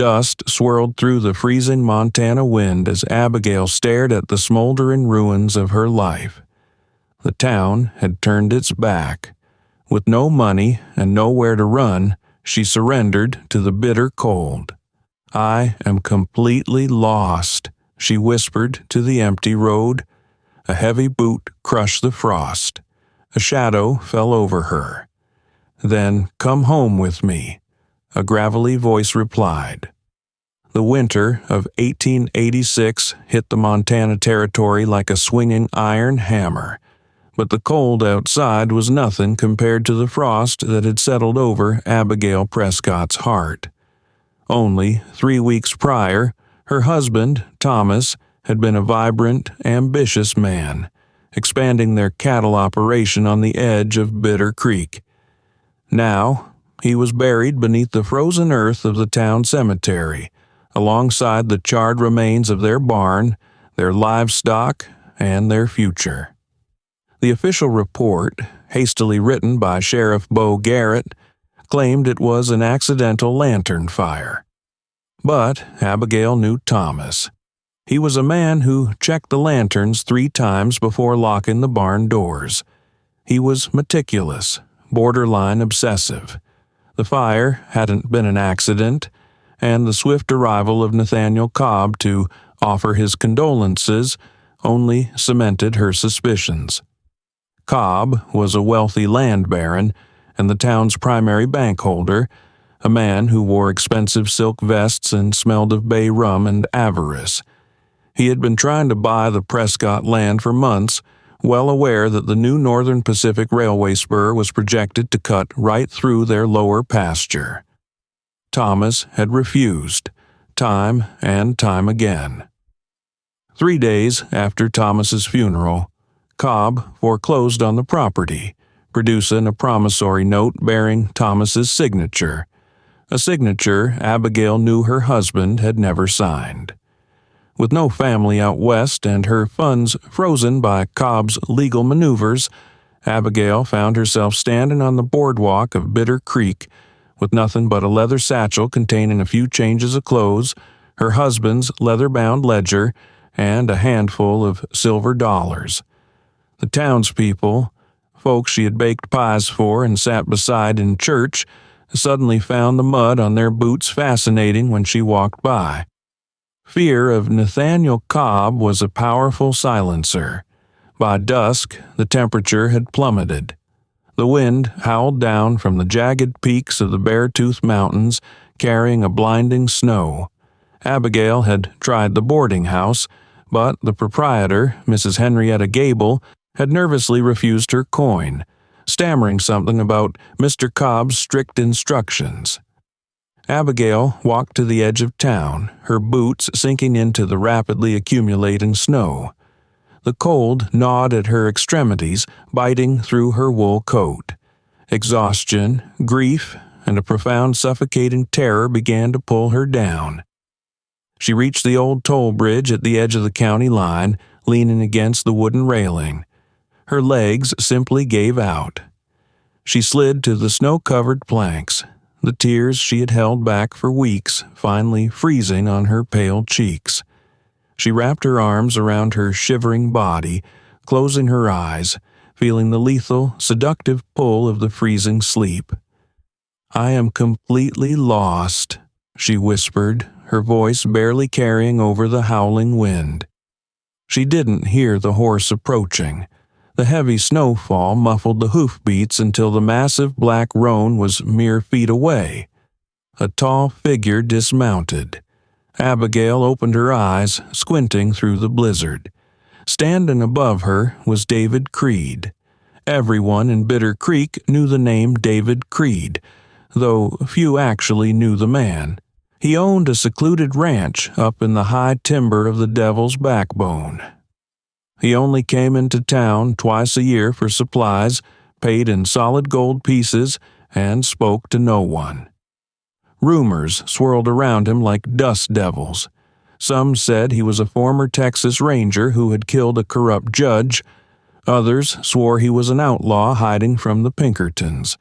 Dust swirled through the freezing Montana wind as Abigail stared at the smoldering ruins of her life. The town had turned its back. With no money and nowhere to run, she surrendered to the bitter cold. "I am completely lost," she whispered to the empty road. A heavy boot crushed the frost. A shadow fell over her. "Then come home with me," a gravelly voice replied. The winter of 1886 hit the Montana Territory like a swinging iron hammer, but the cold outside was nothing compared to the frost that had settled over Abigail Prescott's heart. Only 3 weeks prior, her husband, Thomas, had been a vibrant, ambitious man, expanding their cattle operation on the edge of Bitter Creek. Now, he was buried beneath the frozen earth of the town cemetery, alongside the charred remains of their barn, their livestock, and their future. The official report, hastily written by Sheriff Bo Garrett, claimed it was an accidental lantern fire. But Abigail knew Thomas. He was a man who checked the lanterns 3 times before locking the barn doors. He was meticulous, borderline obsessive. The fire hadn't been an accident, and the swift arrival of Nathaniel Cobb to offer his condolences only cemented her suspicions. Cobb was a wealthy land baron and the town's primary bank holder, a man who wore expensive silk vests and smelled of bay rum and avarice. He had been trying to buy the Prescott land for months, well aware that the new Northern Pacific Railway spur was projected to cut right through their lower pasture. Thomas had refused, time and time again. 3 days after Thomas's funeral, Cobb foreclosed on the property, producing a promissory note bearing Thomas's signature, a signature Abigail knew her husband had never signed. With no family out west and her funds frozen by Cobb's legal maneuvers, Abigail found herself standing on the boardwalk of Bitter Creek with nothing but a leather satchel containing a few changes of clothes, her husband's leather-bound ledger, and a handful of silver dollars. The townspeople, folks she had baked pies for and sat beside in church, suddenly found the mud on their boots fascinating when she walked by. Fear of Nathaniel Cobb was a powerful silencer. By dusk, the temperature had plummeted. The wind howled down from the jagged peaks of the Beartooth Mountains, carrying a blinding snow. Abigail had tried the boarding house, but the proprietor, Mrs. Henrietta Gable, had nervously refused her coin, stammering something about Mr. Cobb's strict instructions. Abigail walked to the edge of town, her boots sinking into the rapidly accumulating snow. The cold gnawed at her extremities, biting through her wool coat. Exhaustion, grief, and a profound suffocating terror began to pull her down. She reached the old toll bridge at the edge of the county line, leaning against the wooden railing. Her legs simply gave out. She slid to the snow-covered planks, the tears she had held back for weeks finally freezing on her pale cheeks. She wrapped her arms around her shivering body, closing her eyes, feeling the lethal, seductive pull of the freezing sleep. "I am completely lost," she whispered, her voice barely carrying over the howling wind. She didn't hear the horse approaching. The heavy snowfall muffled the hoofbeats until the massive black roan was mere feet away. A tall figure dismounted. Abigail opened her eyes, squinting through the blizzard. Standing above her was David Creed. Everyone in Bitter Creek knew the name David Creed, though few actually knew the man. He owned a secluded ranch up in the high timber of the Devil's Backbone. He only came into town twice a year for supplies, paid in solid gold pieces, and spoke to no one. Rumors swirled around him like dust devils. Some said he was a former Texas Ranger who had killed a corrupt judge. Others swore he was an outlaw hiding from the Pinkertons.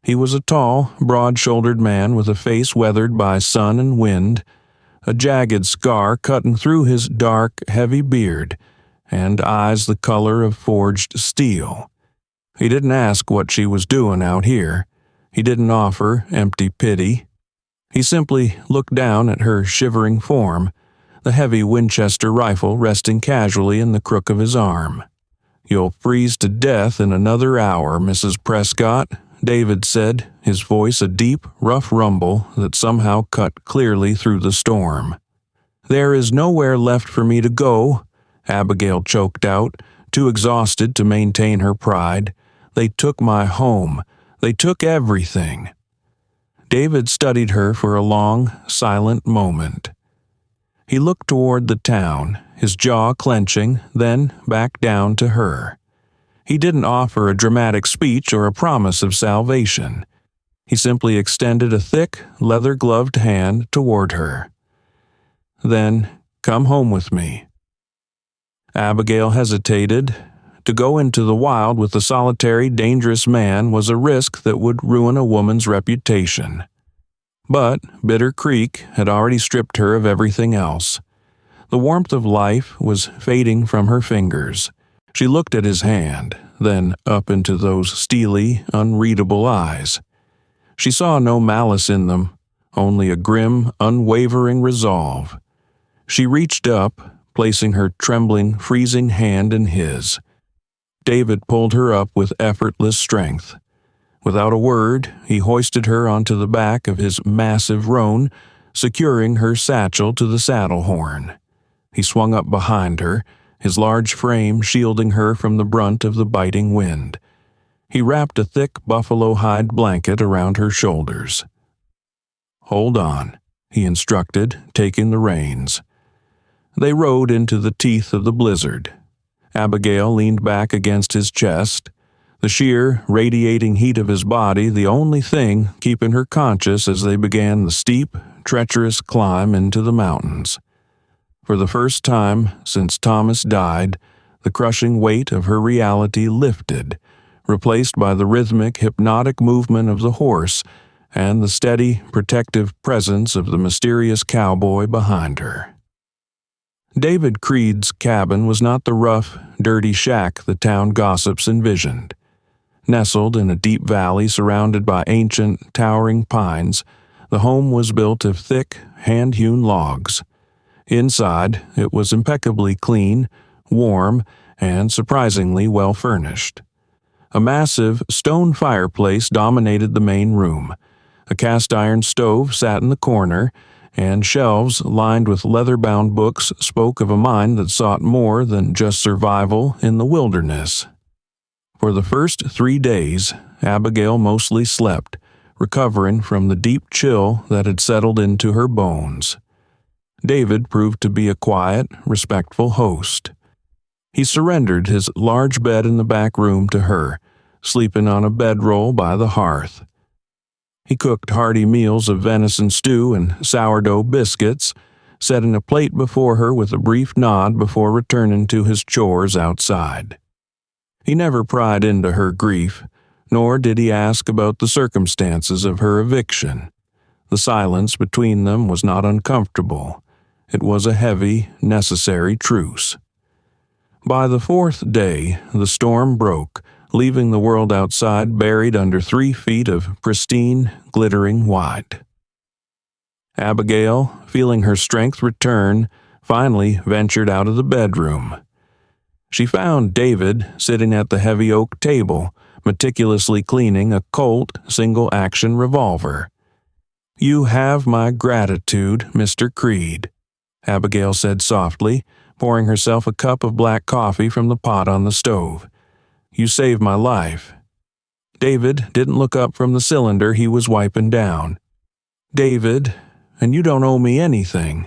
He was a tall, broad-shouldered man with a face weathered by sun and wind, a jagged scar cutting through his dark, heavy beard, and eyes the color of forged steel. He didn't ask what she was doing out here. He didn't offer empty pity. He simply looked down at her shivering form, the heavy Winchester rifle resting casually in the crook of his arm. "You'll freeze to death in another hour, Mrs. Prescott," David said, his voice a deep, rough rumble that somehow cut clearly through the storm. "There is nowhere left for me to go," Abigail choked out, too exhausted to maintain her pride. "They took my home. They took everything." David studied her for a long, silent moment. He looked toward the town, his jaw clenching, then back down to her. He didn't offer a dramatic speech or a promise of salvation. He simply extended a thick, leather-gloved hand toward her. "Then come home with me." Abigail hesitated. To go into the wild with a solitary, dangerous man was a risk that would ruin a woman's reputation. But Bitter Creek had already stripped her of everything else. The warmth of life was fading from her fingers. She looked at his hand, then up into those steely, unreadable eyes. She saw no malice in them, only a grim, unwavering resolve. She reached up, placing her trembling, freezing hand in his. David pulled her up with effortless strength. Without a word, he hoisted her onto the back of his massive roan, securing her satchel to the saddle horn. He swung up behind her, his large frame shielding her from the brunt of the biting wind. He wrapped a thick buffalo hide blanket around her shoulders. "Hold on," he instructed, taking the reins. They rode into the teeth of the blizzard. Abigail leaned back against his chest, the sheer, radiating heat of his body the only thing keeping her conscious as they began the steep, treacherous climb into the mountains. For the first time since Thomas died, the crushing weight of her reality lifted, replaced by the rhythmic, hypnotic movement of the horse and the steady, protective presence of the mysterious cowboy behind her. David Creed's cabin was not the rough, dirty shack the town gossips envisioned. Nestled in a deep valley surrounded by ancient, towering pines, the home was built of thick, hand-hewn logs. Inside, it was impeccably clean, warm, and surprisingly well-furnished. A massive stone fireplace dominated the main room. A cast-iron stove sat in the corner, and shelves lined with leather-bound books spoke of a mind that sought more than just survival in the wilderness. For the first 3 days, Abigail mostly slept, recovering from the deep chill that had settled into her bones. David proved to be a quiet, respectful host. He surrendered his large bed in the back room to her, sleeping on a bedroll by the hearth. He cooked hearty meals of venison stew and sourdough biscuits, setting a plate before her with a brief nod before returning to his chores outside. He never pried into her grief, nor did he ask about the circumstances of her eviction. The silence between them was not uncomfortable. It was a heavy, necessary truce. By the 4th day, the storm broke, leaving the world outside buried under 3 feet of pristine, glittering white. Abigail, feeling her strength return, finally ventured out of the bedroom. She found David sitting at the heavy oak table, meticulously cleaning a Colt single-action revolver. "You have my gratitude, Mr. Creed," Abigail said softly, pouring herself a cup of black coffee from the pot on the stove. "You saved my life." David didn't look up from the cylinder he was wiping down. "David, and you don't owe me anything."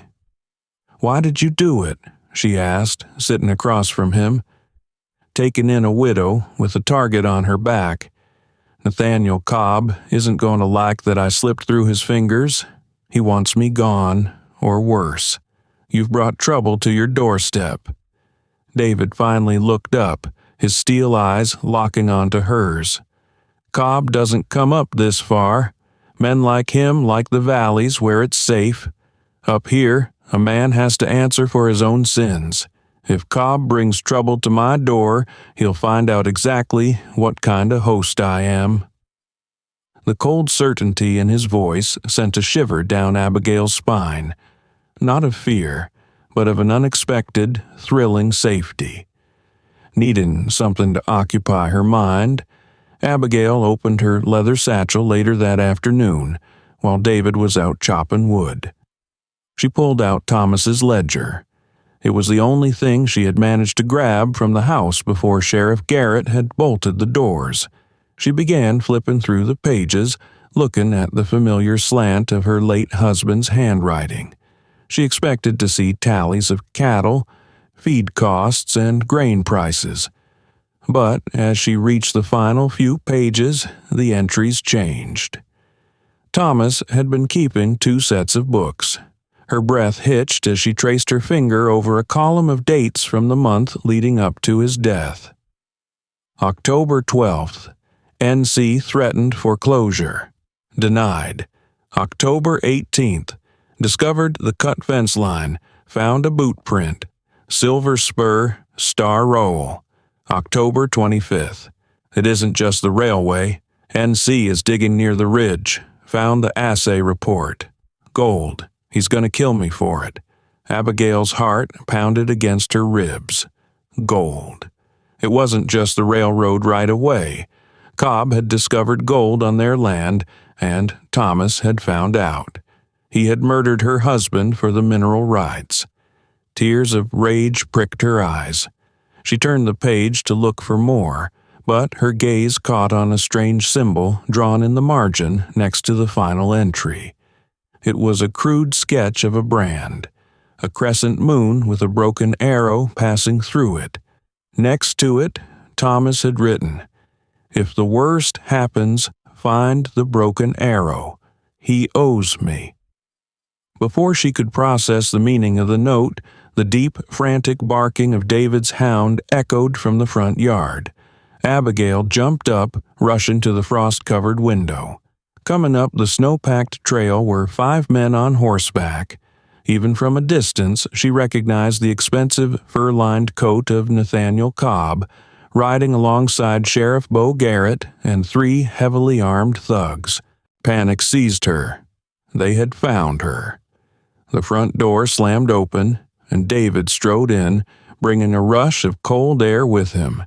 "Why did you do it?" she asked, sitting across from him. "Taking in a widow with a target on her back. Nathaniel Cobb isn't going to like that I slipped through his fingers. He wants me gone, or worse. You've brought trouble to your doorstep." David finally looked up, his steel eyes locking onto hers. Cobb doesn't come up this far. Men like him like the valleys where it's safe. Up here, a man has to answer for his own sins. If Cobb brings trouble to my door, he'll find out exactly what kind of host I am." The cold certainty in his voice sent a shiver down Abigail's spine, not of fear, but of an unexpected, thrilling safety. Needing something to occupy her mind, Abigail opened her leather satchel later that afternoon while David was out chopping wood. She pulled out Thomas's ledger. It was the only thing she had managed to grab from the house before Sheriff Garrett had bolted the doors. She began flipping through the pages, looking at the familiar slant of her late husband's handwriting. She expected to see tallies of cattle, feed costs, and grain prices. But as she reached the final few pages, the entries changed. Thomas had been keeping 2 sets of books. Her breath hitched as she traced her finger over a column of dates from the month leading up to his death. October 12th. NC threatened foreclosure. Denied. October 18th. Discovered the cut fence line. Found a boot print. Silver spur, star roll. October 25th. It isn't just the railway. NC is digging near the ridge. Found the assay report. Gold. He's going to kill me for it. Abigail's heart pounded against her ribs. Gold. It wasn't just the railroad right away. Cobb had discovered gold on their land, and Thomas had found out. He had murdered her husband for the mineral rights. Tears of rage pricked her eyes. She turned the page to look for more, but her gaze caught on a strange symbol drawn in the margin next to the final entry. It was a crude sketch of a brand, a crescent moon with a broken arrow passing through it. Next to it, Thomas had written, "If the worst happens, find the broken arrow. He owes me." Before she could process the meaning of the note, the deep, frantic barking of David's hound echoed from the front yard. Abigail jumped up, rushing to the frost-covered window. Coming up the snow-packed trail were 5 men on horseback. Even from a distance, she recognized the expensive, fur-lined coat of Nathaniel Cobb, riding alongside Sheriff Bo Garrett and 3 heavily armed thugs. Panic seized her. They had found her. The front door slammed open, and David strode in, bringing a rush of cold air with him.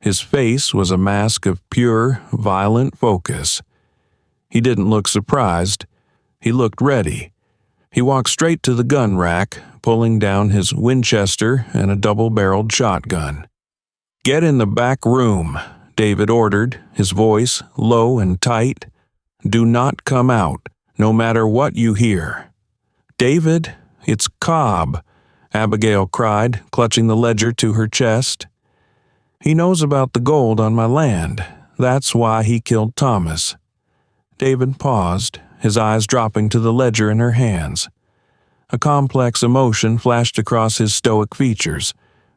His face was a mask of pure, violent focus. He didn't look surprised. He looked ready. He walked straight to the gun rack, pulling down his Winchester and a double-barreled shotgun. "Get in the back room," David ordered, his voice low and tight. "Do not come out, no matter what you hear." "David, it's Cobb," Abigail cried, clutching the ledger to her chest. "He knows about the gold on my land. That's why he killed Thomas." David paused, his eyes dropping to the ledger in her hands. A complex emotion flashed across his stoic features.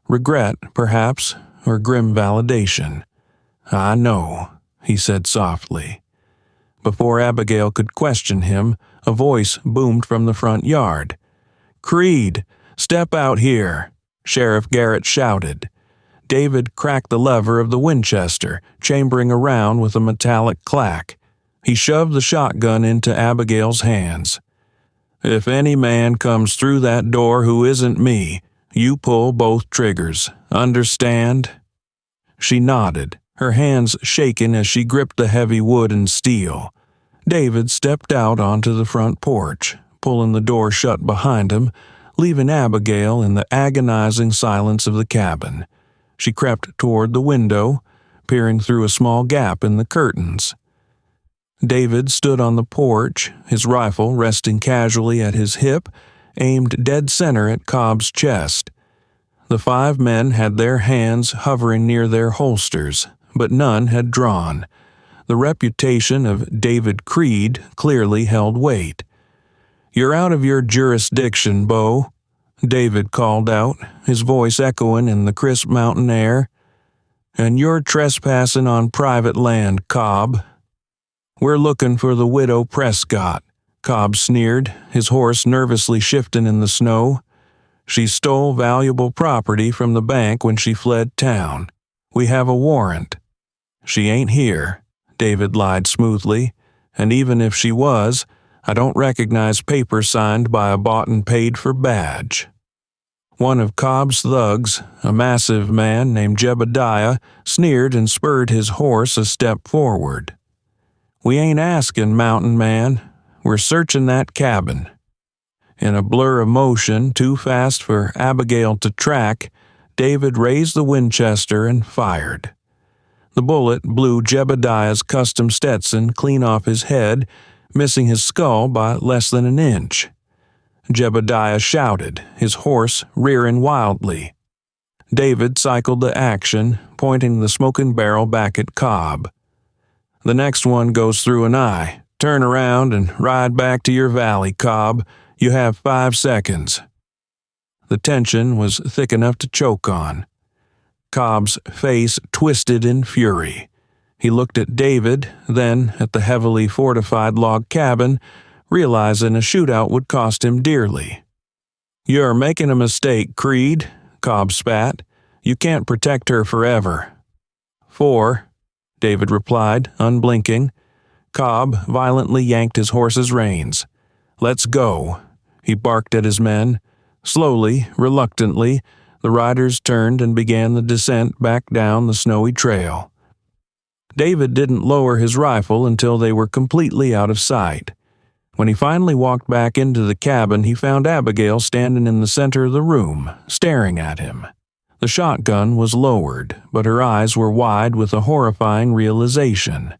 Regret, perhaps, or grim validation. "I know," he said softly. Before Abigail could question him, a voice boomed from the front yard. "Creed, step out here," Sheriff Garrett shouted. David cracked the lever of the Winchester, chambering around with a metallic clack. He shoved the shotgun into Abigail's hands. "If any man comes through that door who isn't me, you pull both triggers. Understand?" She nodded, her hands shaking as she gripped the heavy wood and steel. David stepped out onto the front porch, pulling the door shut behind him, leaving Abigail in the agonizing silence of the cabin. She crept toward the window, peering through a small gap in the curtains. David stood on the porch, his rifle resting casually at his hip, aimed dead center at Cobb's chest. The 5 men had their hands hovering near their holsters, but none had drawn. The reputation of David Creed clearly held weight. "You're out of your jurisdiction, Bo," David called out, his voice echoing in the crisp mountain air. "And you're trespassing on private land, Cobb." "We're looking for the widow Prescott," Cobb sneered, his horse nervously shifting in the snow. "She stole valuable property from the bank when she fled town. We have a warrant." "She ain't here," David lied smoothly, "and even if she was, I don't recognize paper signed by a bought and paid for badge." One of Cobb's thugs, a massive man named Jebediah, sneered and spurred his horse a step forward. "We ain't asking, mountain man. We're searching that cabin." In a blur of motion too fast for Abigail to track, David raised the Winchester and fired. The bullet blew Jebediah's custom Stetson clean off his head, missing his skull by less than an inch. Jebediah shouted, his horse rearing wildly. David cycled to action, pointing the smoking barrel back at Cobb. "The next one goes through an eye. Turn around and ride back to your valley, Cobb. You have 5 seconds." The tension was thick enough to choke on. Cobb's face twisted in fury. He looked at David, then at the heavily fortified log cabin, realizing a shootout would cost him dearly. "You're making a mistake, Creed," Cobb spat. "You can't protect her forever." 4, David replied, unblinking. Cobb violently yanked his horse's reins. "Let's go," he barked at his men. Slowly, reluctantly, the riders turned and began the descent back down the snowy trail. David didn't lower his rifle until they were completely out of sight. When he finally walked back into the cabin, he found Abigail standing in the center of the room, staring at him. The shotgun was lowered, but her eyes were wide with a horrifying realization.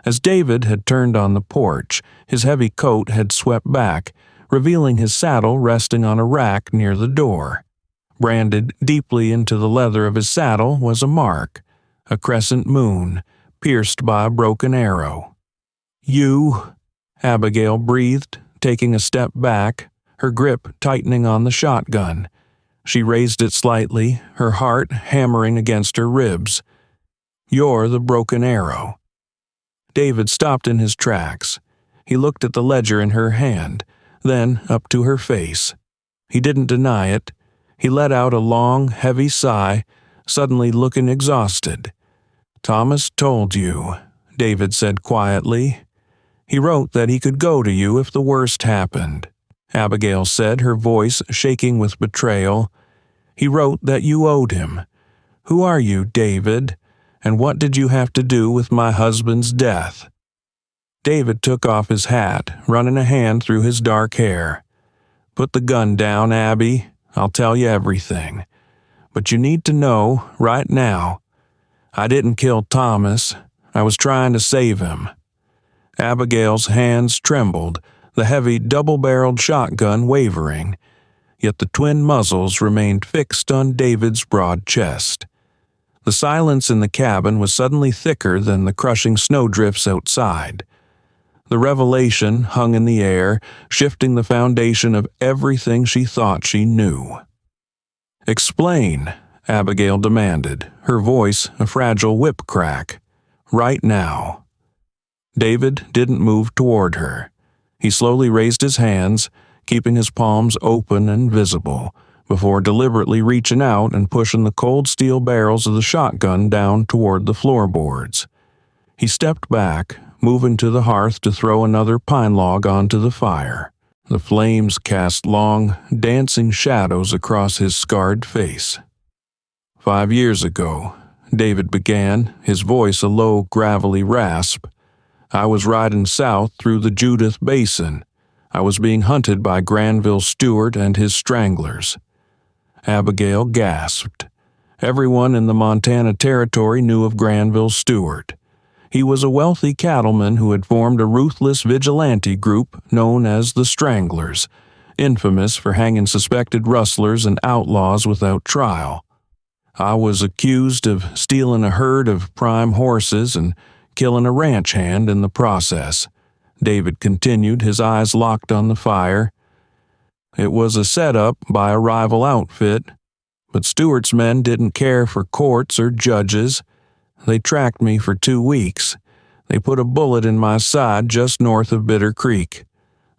As David had turned on the porch, his heavy coat had swept back, revealing his saddle resting on a rack near the door. Branded deeply into the leather of his saddle was a mark, a crescent moon, pierced by a broken arrow. "You," Abigail breathed, taking a step back, her grip tightening on the shotgun. She raised it slightly, her heart hammering against her ribs. "You're the broken arrow." David stopped in his tracks. He looked at the ledger in her hand, then up to her face. He didn't deny it. He let out a long, heavy sigh, suddenly looking exhausted. "Thomas told you," David said quietly. "He wrote that he could go to you if the worst happened," Abigail said, her voice shaking with betrayal. "He wrote that you owed him. Who are you, David? And what did you have to do with my husband's death?" David took off his hat, running a hand through his dark hair. "Put the gun down, Abby. I'll tell you everything. But you need to know, right now, I didn't kill Thomas. I was trying to save him." Abigail's hands trembled, the heavy double-barreled shotgun wavering, yet the twin muzzles remained fixed on David's broad chest. The silence in the cabin was suddenly thicker than the crushing snowdrifts outside. The revelation hung in the air, shifting the foundation of everything she thought she knew. "Explain," Abigail demanded, her voice a fragile whip crack. "Right now." David didn't move toward her. He slowly raised his hands, keeping his palms open and visible, before deliberately reaching out and pushing the cold steel barrels of the shotgun down toward the floorboards. He stepped back, moving to the hearth to throw another pine log onto the fire. The flames cast long, dancing shadows across his scarred face. "5 years ago," David began, his voice a low, gravelly rasp, "I was riding south through the Judith Basin. I was being hunted by Granville Stewart and his stranglers." Abigail gasped. Everyone in the Montana Territory knew of Granville Stewart. He was a wealthy cattleman who had formed a ruthless vigilante group known as the Stranglers, infamous for hanging suspected rustlers and outlaws without trial. "I was accused of stealing a herd of prime horses and killing a ranch hand in the process," David continued, his eyes locked on the fire. "It was a setup by a rival outfit, but Stewart's men didn't care for courts or judges. They tracked me for 2 weeks. They put a bullet in my side just north of Bitter Creek.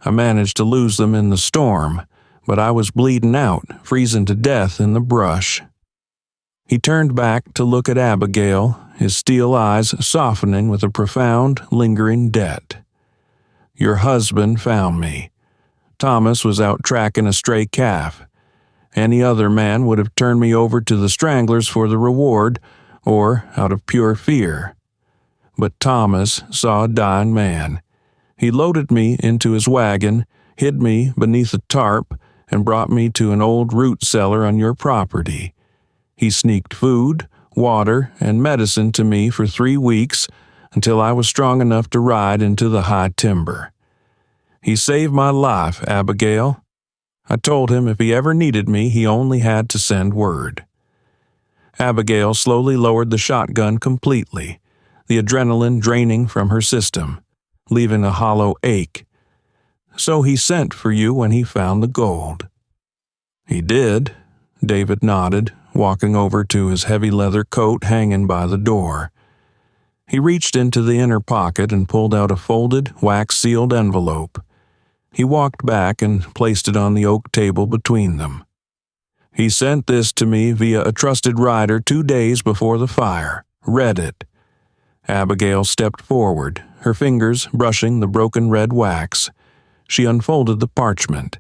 I managed to lose them in the storm, but I was bleeding out, freezing to death in the brush." He turned back to look at Abigail, his steel eyes softening with a profound, lingering debt. "Your husband found me. Thomas was out tracking a stray calf. Any other man would have turned me over to the stranglers for the reward, or out of pure fear. But Thomas saw a dying man. He loaded me into his wagon, hid me beneath a tarp, and brought me to an old root cellar on your property. He sneaked food, water, and medicine to me for 3 weeks until I was strong enough to ride into the high timber. He saved my life, Abigail. I told him if he ever needed me, he only had to send word." Abigail slowly lowered the shotgun completely, the adrenaline draining from her system, leaving a hollow ache. "So he sent for you when he found the gold." "He did," David nodded, walking over to his heavy leather coat hanging by the door. He reached into the inner pocket and pulled out a folded, wax-sealed envelope. He walked back and placed it on the oak table between them. "He sent this to me via a trusted rider 2 days before the fire. Read it." Abigail stepped forward, her fingers brushing the broken red wax. She unfolded the parchment.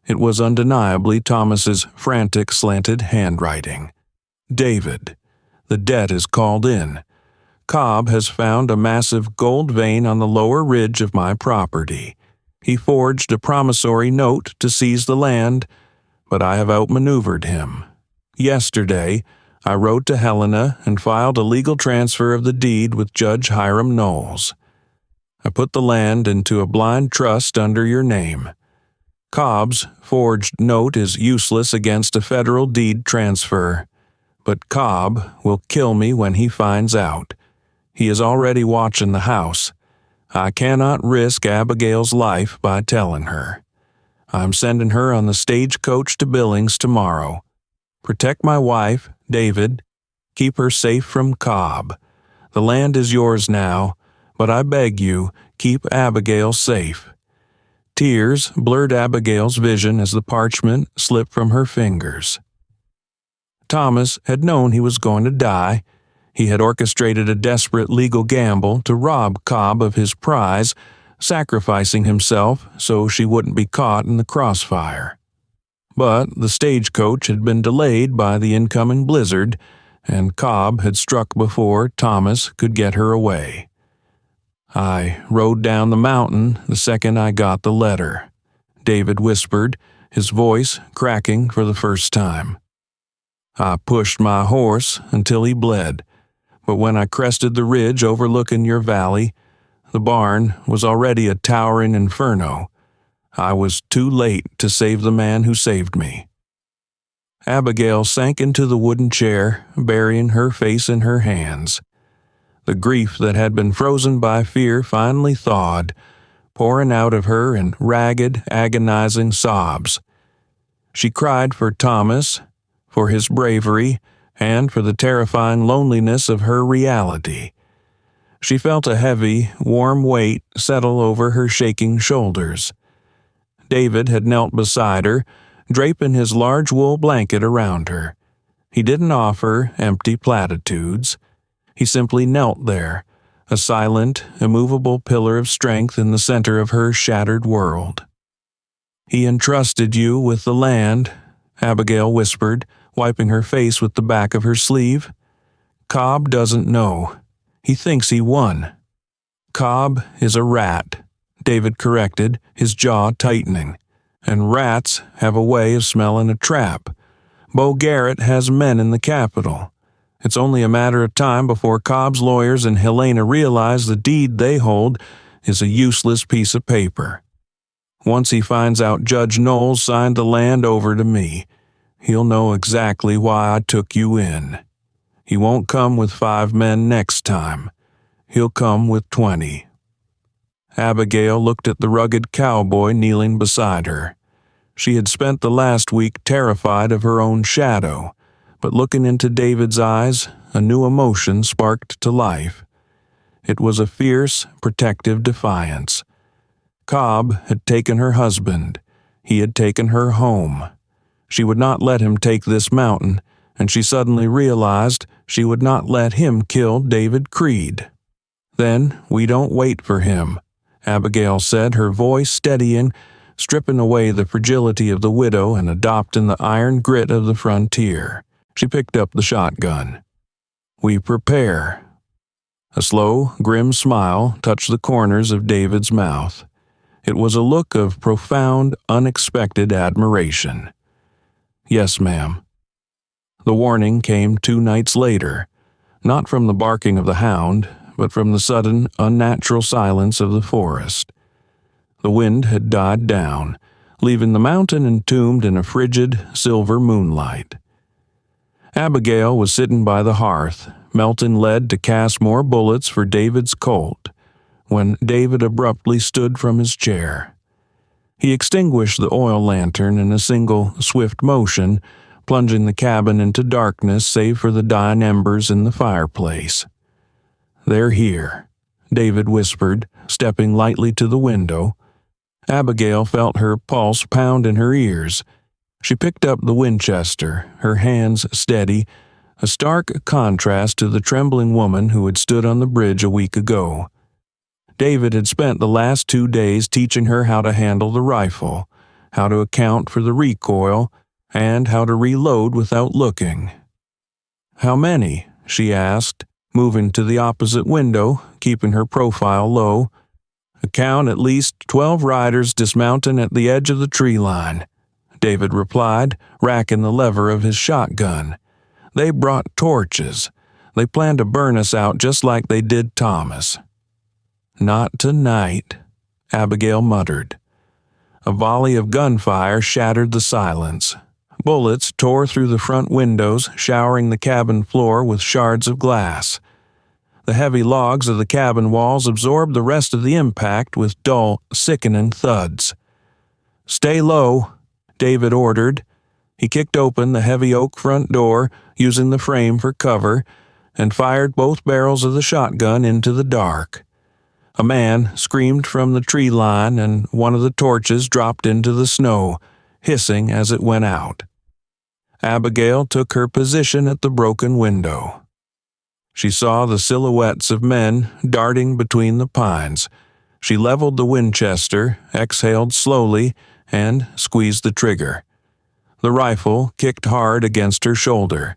It was undeniably Thomas's frantic, slanted handwriting. "David, the debt is called in. Cobb has found a massive gold vein on the lower ridge of my property. He forged a promissory note to seize the land, but I have outmaneuvered him. Yesterday, I wrote to Helena and filed a legal transfer of the deed with Judge Hiram Knowles. I put the land into a blind trust under your name. Cobb's forged note is useless against a federal deed transfer, but Cobb will kill me when he finds out. He is already watching the house. I cannot risk Abigail's life by telling her. I'm sending her on the stagecoach to Billings tomorrow. Protect my wife, David. Keep her safe from Cobb. The land is yours now, but I beg you, keep Abigail safe." Tears blurred Abigail's vision as the parchment slipped from her fingers. Thomas had known he was going to die. He had orchestrated a desperate legal gamble to rob Cobb of his prize, sacrificing himself so she wouldn't be caught in the crossfire. But the stagecoach had been delayed by the incoming blizzard, and Cobb had struck before Thomas could get her away. "I rode down the mountain the second I got the letter," David whispered, his voice cracking for the first time. "I pushed my horse until he bled, but when I crested the ridge overlooking your valley, the barn was already a towering inferno. I was too late to save the man who saved me." Abigail sank into the wooden chair, burying her face in her hands. The grief that had been frozen by fear finally thawed, pouring out of her in ragged, agonizing sobs. She cried for Thomas, for his bravery, and for the terrifying loneliness of her reality. She felt a heavy, warm weight settle over her shaking shoulders. David had knelt beside her, draping his large wool blanket around her. He didn't offer empty platitudes. He simply knelt there, a silent, immovable pillar of strength in the center of her shattered world. "He entrusted you with the land," Abigail whispered, wiping her face with the back of her sleeve. "Cobb doesn't know. He thinks he won." "Cobb is a rat," David corrected, his jaw tightening. "And rats have a way of smelling a trap. Bo Garrett has men in the capital. It's only a matter of time before Cobb's lawyers and Helena realize the deed they hold is a useless piece of paper. Once he finds out Judge Knowles signed the land over to me, he'll know exactly why I took you in. He won't come with 5 men next time. He'll come with 20. Abigail looked at the rugged cowboy kneeling beside her. She had spent the last week terrified of her own shadow, but looking into David's eyes, a new emotion sparked to life. It was a fierce, protective defiance. Cobb had taken her husband. He had taken her home. She would not let him take this mountain, and she suddenly realized she would not let him kill David Creed. "Then we don't wait for him," Abigail said, her voice steadying, stripping away the fragility of the widow and adopting the iron grit of the frontier. She picked up the shotgun. "We prepare." A slow, grim smile touched the corners of David's mouth. It was a look of profound, unexpected admiration. "Yes, ma'am." The warning came 2 nights later, not from the barking of the hound, but from the sudden, unnatural silence of the forest. The wind had died down, leaving the mountain entombed in a frigid, silver moonlight. Abigail was sitting by the hearth, melting lead to cast more bullets for David's Colt, when David abruptly stood from his chair. He extinguished the oil lantern in a single, swift motion, plunging the cabin into darkness save for the dying embers in the fireplace. "They're here," David whispered, stepping lightly to the window. Abigail felt her pulse pound in her ears. She picked up the Winchester, her hands steady, a stark contrast to the trembling woman who had stood on the bridge a week ago. David had spent the last 2 days teaching her how to handle the rifle, how to account for the recoil, and how to reload without looking. "How many?" she asked, moving to the opposite window, keeping her profile low. "Count at least 12 riders dismounting at the edge of the tree line," David replied, racking the lever of his shotgun. "They brought torches. They planned to burn us out just like they did Thomas." "Not tonight," Abigail muttered. A volley of gunfire shattered the silence. Bullets tore through the front windows, showering the cabin floor with shards of glass. The heavy logs of the cabin walls absorbed the rest of the impact with dull, sickening thuds. "Stay low," David ordered. He kicked open the heavy oak front door, using the frame for cover, and fired both barrels of the shotgun into the dark. A man screamed from the tree line, and one of the torches dropped into the snow, hissing as it went out. Abigail took her position at the broken window. She saw the silhouettes of men darting between the pines. She leveled the Winchester, exhaled slowly, and squeezed the trigger. The rifle kicked hard against her shoulder.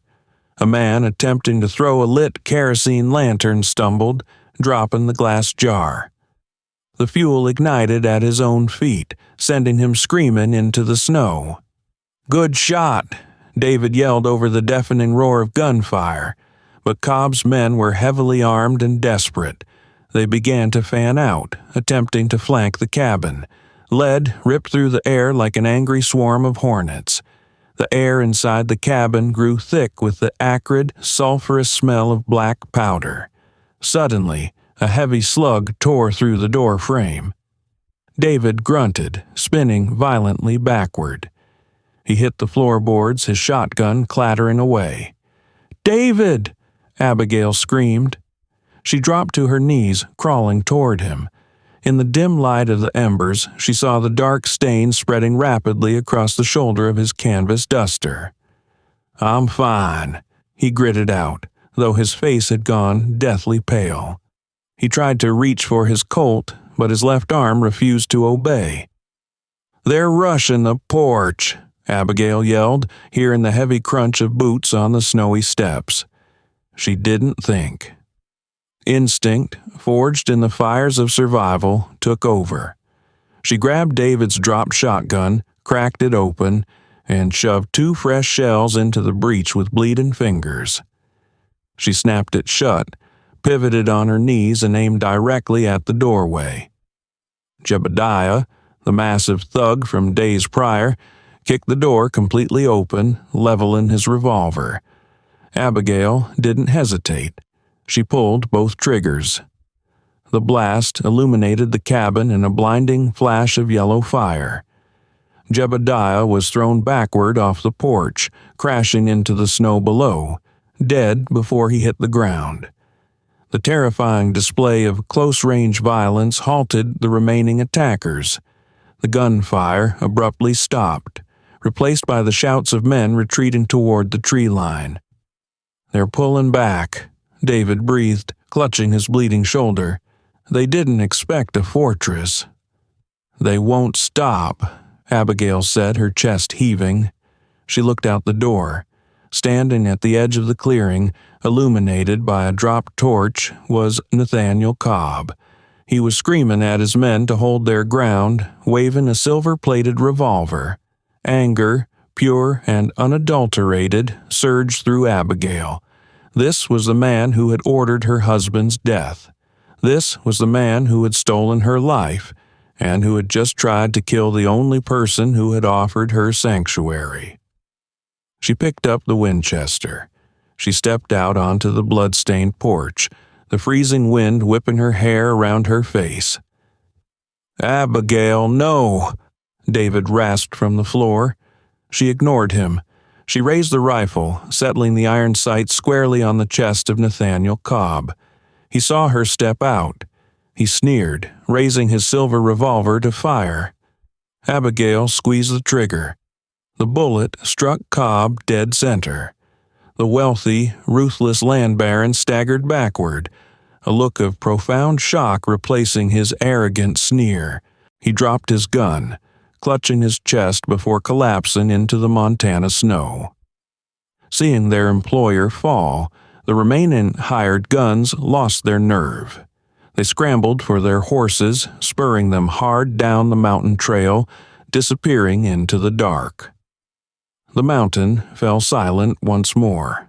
A man attempting to throw a lit kerosene lantern stumbled, dropping the glass jar. The fuel ignited at his own feet, sending him screaming into the snow. "Good shot!" David yelled over the deafening roar of gunfire. But Cobb's men were heavily armed and desperate. They began to fan out, attempting to flank the cabin. Lead ripped through the air like an angry swarm of hornets. The air inside the cabin grew thick with the acrid, sulphurous smell of black powder. Suddenly, a heavy slug tore through the door frame. David grunted, spinning violently backward. He hit the floorboards, his shotgun clattering away. "David!" Abigail screamed. She dropped to her knees, crawling toward him. In the dim light of the embers, she saw the dark stain spreading rapidly across the shoulder of his canvas duster. "I'm fine," he gritted out, though his face had gone deathly pale. He tried to reach for his Colt, but his left arm refused to obey. "They're rushing the porch," Abigail yelled, hearing the heavy crunch of boots on the snowy steps. She didn't think. Instinct, forged in the fires of survival, took over. She grabbed David's dropped shotgun, cracked it open, and shoved 2 fresh shells into the breech with bleeding fingers. She snapped it shut, pivoted on her knees, and aimed directly at the doorway. Jebediah, the massive thug from days prior, kicked the door completely open, leveling his revolver. Abigail didn't hesitate. She pulled both triggers. The blast illuminated the cabin in a blinding flash of yellow fire. Jebediah was thrown backward off the porch, crashing into the snow below, dead before he hit the ground. The terrifying display of close-range violence halted the remaining attackers. The gunfire abruptly stopped, replaced by the shouts of men retreating toward the tree line. "They're pulling back," David breathed, clutching his bleeding shoulder. "They didn't expect a fortress." "They won't stop," Abigail said, her chest heaving. She looked out the door. Standing at the edge of the clearing, illuminated by a dropped torch, was Nathaniel Cobb. He was screaming at his men to hold their ground, waving a silver-plated revolver. Anger, pure and unadulterated, surged through Abigail. This was the man who had ordered her husband's death. This was the man who had stolen her life, and who had just tried to kill the only person who had offered her sanctuary. She picked up the Winchester. She stepped out onto the blood-stained porch, the freezing wind whipping her hair around her face. "Abigail, no!" David rasped from the floor. She ignored him. She raised the rifle, settling the iron sight squarely on the chest of Nathaniel Cobb. He saw her step out. He sneered, raising his silver revolver to fire. Abigail squeezed the trigger. The bullet struck Cobb dead center. The wealthy, ruthless land baron staggered backward, a look of profound shock replacing his arrogant sneer. He dropped his gun, clutching his chest before collapsing into the Montana snow. Seeing their employer fall, the remaining hired guns lost their nerve. They scrambled for their horses, spurring them hard down the mountain trail, disappearing into the dark. The mountain fell silent once more.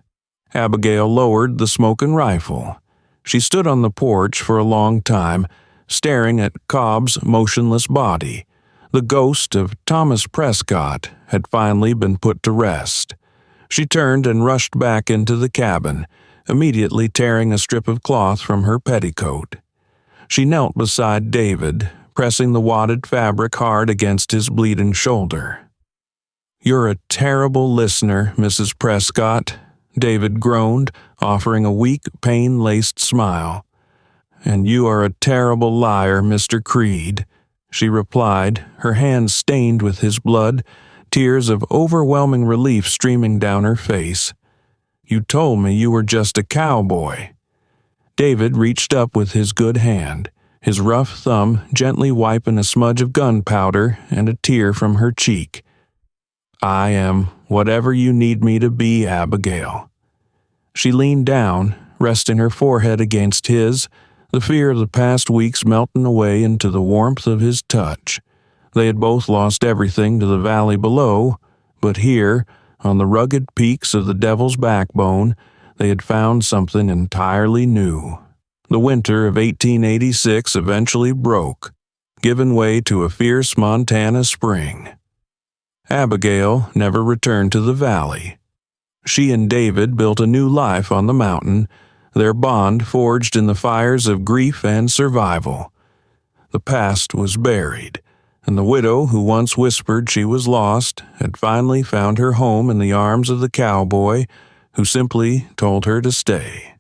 Abigail lowered the smoking rifle. She stood on the porch for a long time, staring at Cobb's motionless body. The ghost of Thomas Prescott had finally been put to rest. She turned and rushed back into the cabin, immediately tearing a strip of cloth from her petticoat. She knelt beside David, pressing the wadded fabric hard against his bleeding shoulder. "You're a terrible listener, Mrs. Prescott," David groaned, offering a weak, pain-laced smile. "And you are a terrible liar, Mr. Creed," she replied, her hands stained with his blood, tears of overwhelming relief streaming down her face. "You told me you were just a cowboy." David reached up with his good hand, his rough thumb gently wiping a smudge of gunpowder and a tear from her cheek. "I am whatever you need me to be, Abigail." She leaned down, resting her forehead against his, the fear of the past weeks melting away into the warmth of his touch. They had both lost everything to the valley below, but here, on the rugged peaks of the Devil's Backbone, they had found something entirely new. The winter of 1886 eventually broke, giving way to a fierce Montana spring. Abigail never returned to the valley. She and David built a new life on the mountain, their bond forged in the fires of grief and survival. The past was buried, and the widow who once whispered she was lost had finally found her home in the arms of the cowboy who simply told her to stay.